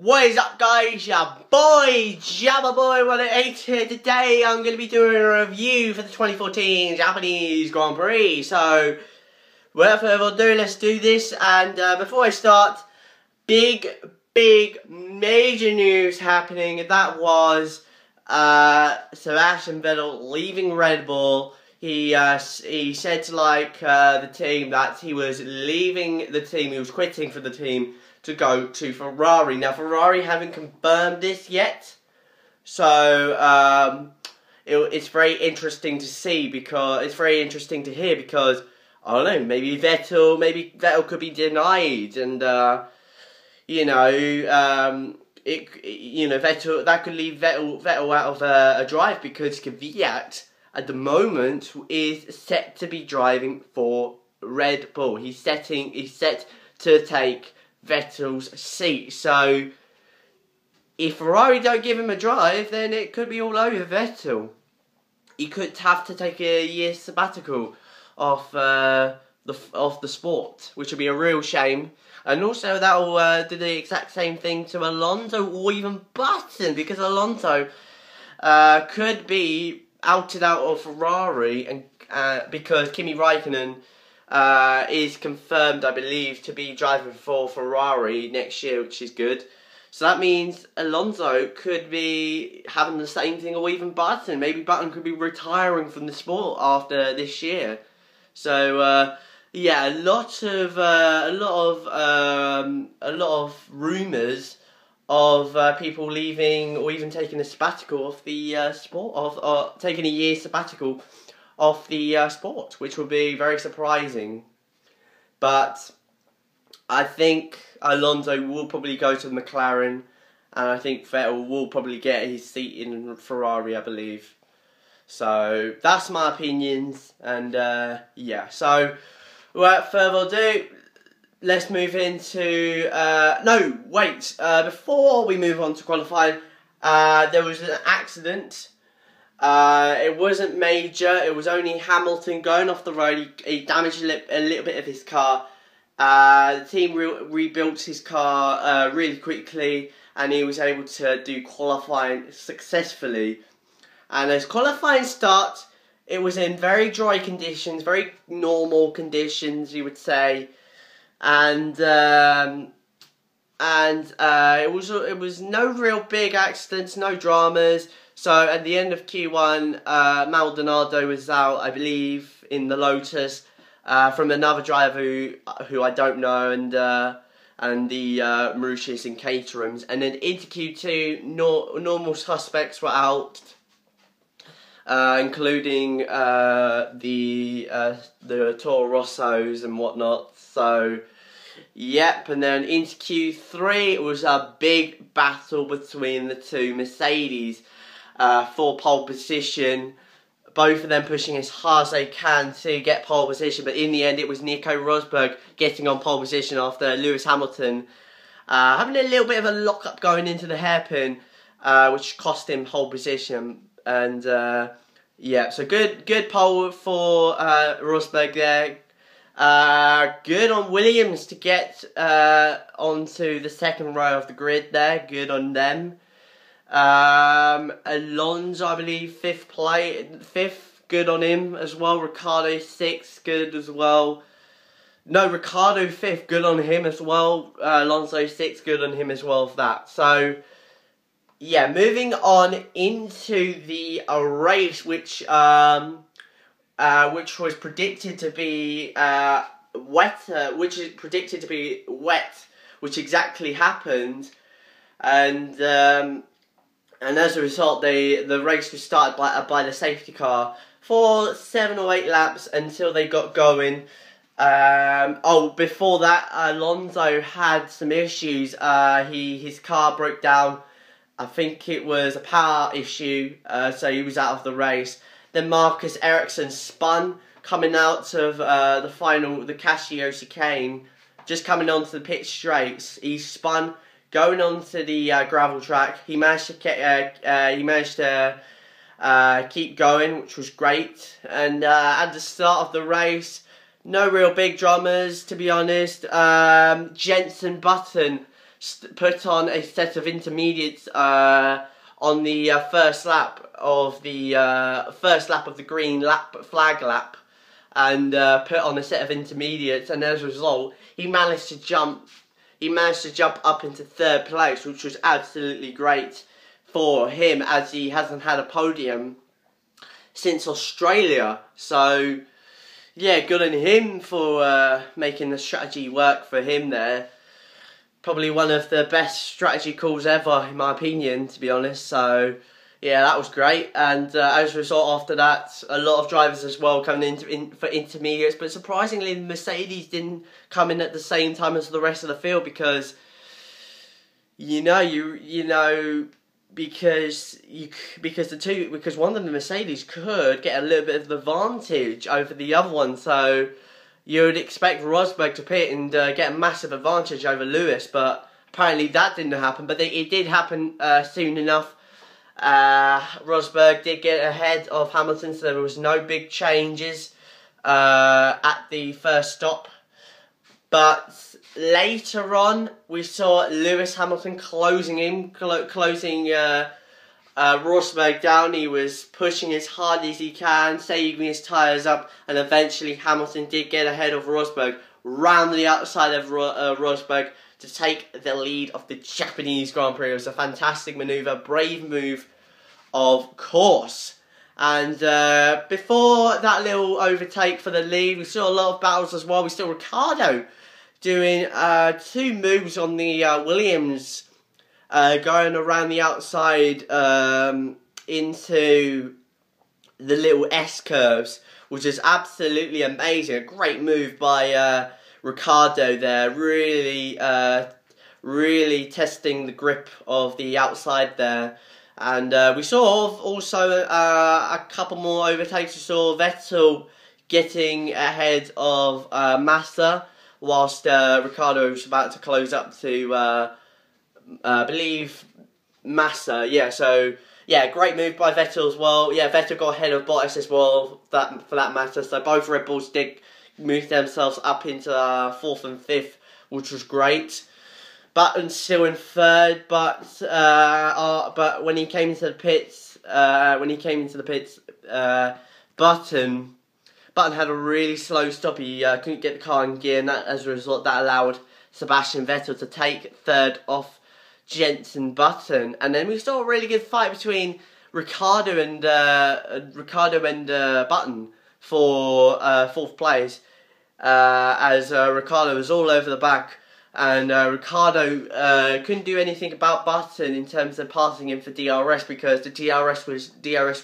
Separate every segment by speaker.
Speaker 1: What is up, guys? Your boy Jabba Boy 108 here. Today I'm going to be doing a review for the 2014 Japanese Grand Prix. So without further ado, let's do this. And before I start, big major news happening. And that was Sebastian Vettel leaving Red Bull. He said to the team that he was leaving the team. He was quitting for the team to go to Ferrari. Now, Ferrari haven't confirmed this yet, so it's very interesting to see, because it's very interesting to hear, because I don't know, maybe Vettel could be denied, and Vettel, that could leave Vettel out of a drive, because Kvyat at the moment is set to be driving for Red Bull. He's set to take Vettel's seat. So if Ferrari don't give him a drive, then it could be all over Vettel. He could have to take a year's sabbatical off the sport, which would be a real shame. And also that will do the exact same thing to Alonso, or even Button, because Alonso could be outed out of Ferrari, and because Kimi Raikkonen is confirmed, I believe, to be driving for Ferrari next year, which is good. So that means Alonso could be having the same thing, or even Button. Maybe Button could be retiring from the sport after this year. So yeah, a lot of rumours of people leaving, or even taking a sabbatical off the sport, taking a year sabbatical off the sport, which would be very surprising. But I think Alonso will probably go to McLaren, and I think Vettel will probably get his seat in Ferrari, I believe. So that's my opinions, and yeah. So without further ado, let's move into before we move on to qualifying, there was an accident. It wasn't major. It was only Hamilton going off the road. He damaged a little bit of his car. The team rebuilt his car really quickly, and he was able to do qualifying successfully. And as qualifying started, it was in very dry conditions, very normal conditions, you would say, and it was no real big accidents, no dramas. So at the end of Q1, Maldonado was out, I believe, in the Lotus from another driver who I don't know, and the Mauritius and Caterhams. And then into Q2, normal suspects were out, including the Toro Rossos and whatnot. So yep, and then into Q3, it was a big battle between the two Mercedes for pole position. Both of them pushing as hard as they can to get pole position, but in the end it was Nico Rosberg getting on pole position after Lewis Hamilton having a little bit of a lock-up going into the hairpin, which cost him pole position. And yeah, so good pole for Rosberg there. Good on Williams to get onto the second row of the grid there. Good on them. Alonso, I believe, fifth, good on him as well. Ricciardo 6th, good as well. No, Ricciardo 5th, good on him as well. Alonso 6th, good on him as well for that. So yeah, moving on into the race, which was predicted to be wetter, which exactly happened, and as a result, the race was started by the safety car for 7 or 8 laps until they got going. Before that, Alonso had some issues. His car broke down. I think it was a power issue, so he was out of the race. Then Marcus Ericsson spun coming out of the Casio chicane, just coming onto the pit straights. He spun going onto the gravel track. He managed to keep going, which was great. And at the start of the race, no real big dramas, to be honest. Jenson Button put on a set of intermediates on the first lap of the green flag lap, and put on a set of intermediates, and as a result, he managed to jump up into third place, which was absolutely great for him, as he hasn't had a podium since Australia. So yeah, good on him for making the strategy work for him there. Probably one of the best strategy calls ever, in my opinion, to be honest. So yeah, that was great. And as a result, after that, a lot of drivers as well coming in for intermediates. But surprisingly, Mercedes didn't come in at the same time as the rest of the field, because because one of the Mercedes could get a little bit of advantage over the other one. So you would expect Rosberg to pit and get a massive advantage over Lewis, but apparently that didn't happen. But it did happen soon enough. Rosberg did get ahead of Hamilton, so there was no big changes at the first stop. But later on, we saw Lewis Hamilton closing Rosberg down. He was pushing as hard as he can, saving his tyres up, and eventually Hamilton did get ahead of Rosberg, round the outside of Rosberg to take the lead of the Japanese Grand Prix. It was a fantastic manoeuvre, brave move, of course. And before that little overtake for the lead, we saw a lot of battles as well. We saw Ricciardo doing 2 moves on the Williams, going around the outside into the little S-curves, which is absolutely amazing. A great move by Ricciardo there, really testing the grip of the outside there. And we saw also a couple more overtakes. We saw Vettel getting ahead of Massa, whilst Ricciardo was about to close up to, I believe, Massa. Yeah, so yeah, great move by Vettel as well. Yeah, Vettel got ahead of Bottas as well, for that matter. So both Red Bulls did move themselves up into 4th and 5th, which was great. Button still in 3rd, but when he came into the pits, Button had a really slow stop. He couldn't get the car in gear, and as a result, that allowed Sebastian Vettel to take 3rd off Jenson Button. And then we saw a really good fight between Ricciardo and Button for 4th place, as Ricciardo was all over the back. And Ricciardo couldn't do anything about Button in terms of passing him for DRS, because the DRS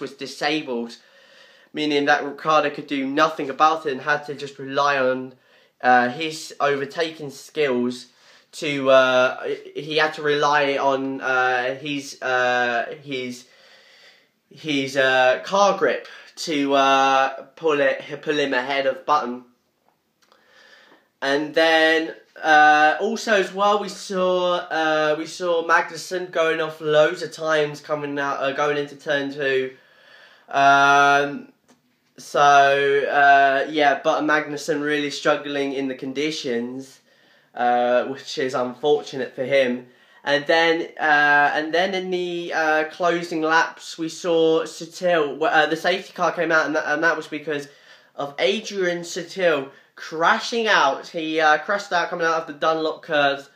Speaker 1: was disabled, meaning that Ricciardo could do nothing about it and had to just rely on his overtaking skills to. He had to rely on his car grip to pull him ahead of Button. And then also as well, we saw Magnussen going off loads of times going into turn 2. Yeah, but Magnussen really struggling in the conditions, which is unfortunate for him. And then in the closing laps, we saw Sutil. The safety car came out, and that was because of Adrian Sutil crashing out. He crashed out coming out of the Dunlop curves,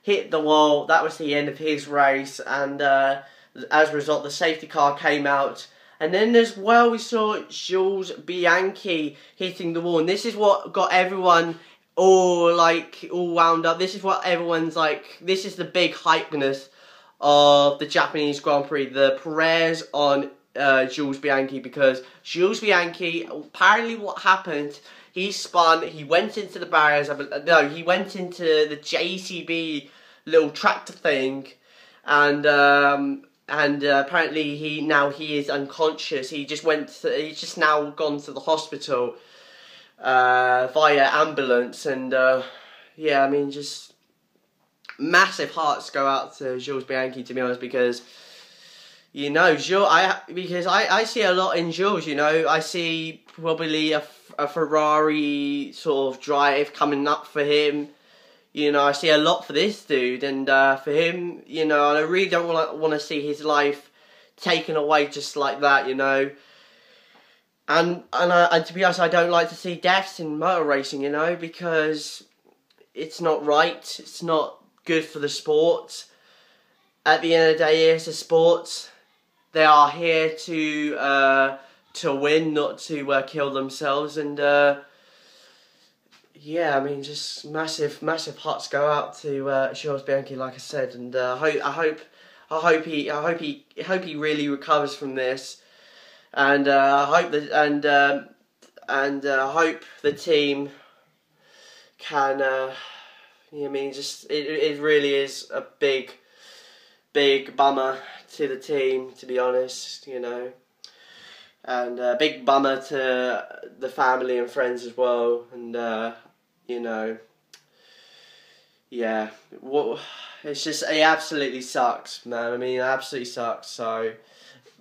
Speaker 1: hit the wall. That was the end of his race, and as a result, the safety car came out. And then as well, we saw Jules Bianchi hitting the wall, and this is what got everyone all wound up. This is what everyone's like. This is the big hypeness of the Japanese Grand Prix, the Perez on Jules Bianchi, because Jules Bianchi, apparently what happened, he spun, he went into the barriers, no, he went into the JCB little tractor thing, and apparently he is unconscious. He's just now gone to the hospital via ambulance, and yeah, I mean, just massive hearts go out to Jules Bianchi, to be honest, because you know, Jules, I see a lot in Jules. You know, I see probably a Ferrari sort of drive coming up for him. You know, I see a lot for this dude, and for him, you know, and I really don't want to see his life taken away just like that, you know. And to be honest, I don't like to see deaths in motor racing, you know, because it's not right. It's not good for the sport. At the end of the day, it's a sport. They are here to win, not to kill themselves. And yeah, I mean, just massive hearts go out to Jules Bianchi, like I said, and I hope he really recovers from this, and I hope that I hope the team can. I mean, just it really is a big bummer to the team, to be honest, you know, and a big bummer to the family and friends as well, and you know, yeah, it's just, it absolutely sucks, man. I mean, it absolutely sucks. So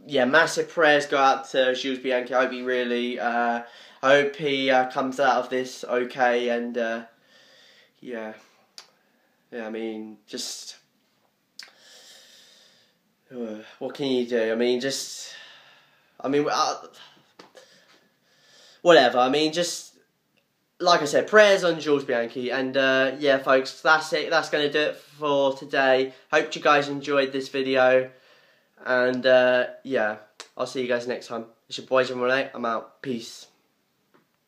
Speaker 1: yeah, massive prayers go out to Jules Bianchi. I hope he really, I hope he comes out of this okay, and yeah, I mean, just. What can you do? I mean, just... I mean, whatever. I mean, just... Like I said, prayers on Jules Bianchi. And, yeah, folks, that's it. That's going to do it for today. Hope you guys enjoyed this video. And, yeah, I'll see you guys next time. It's your boy, Jim Renee. I'm out. Peace.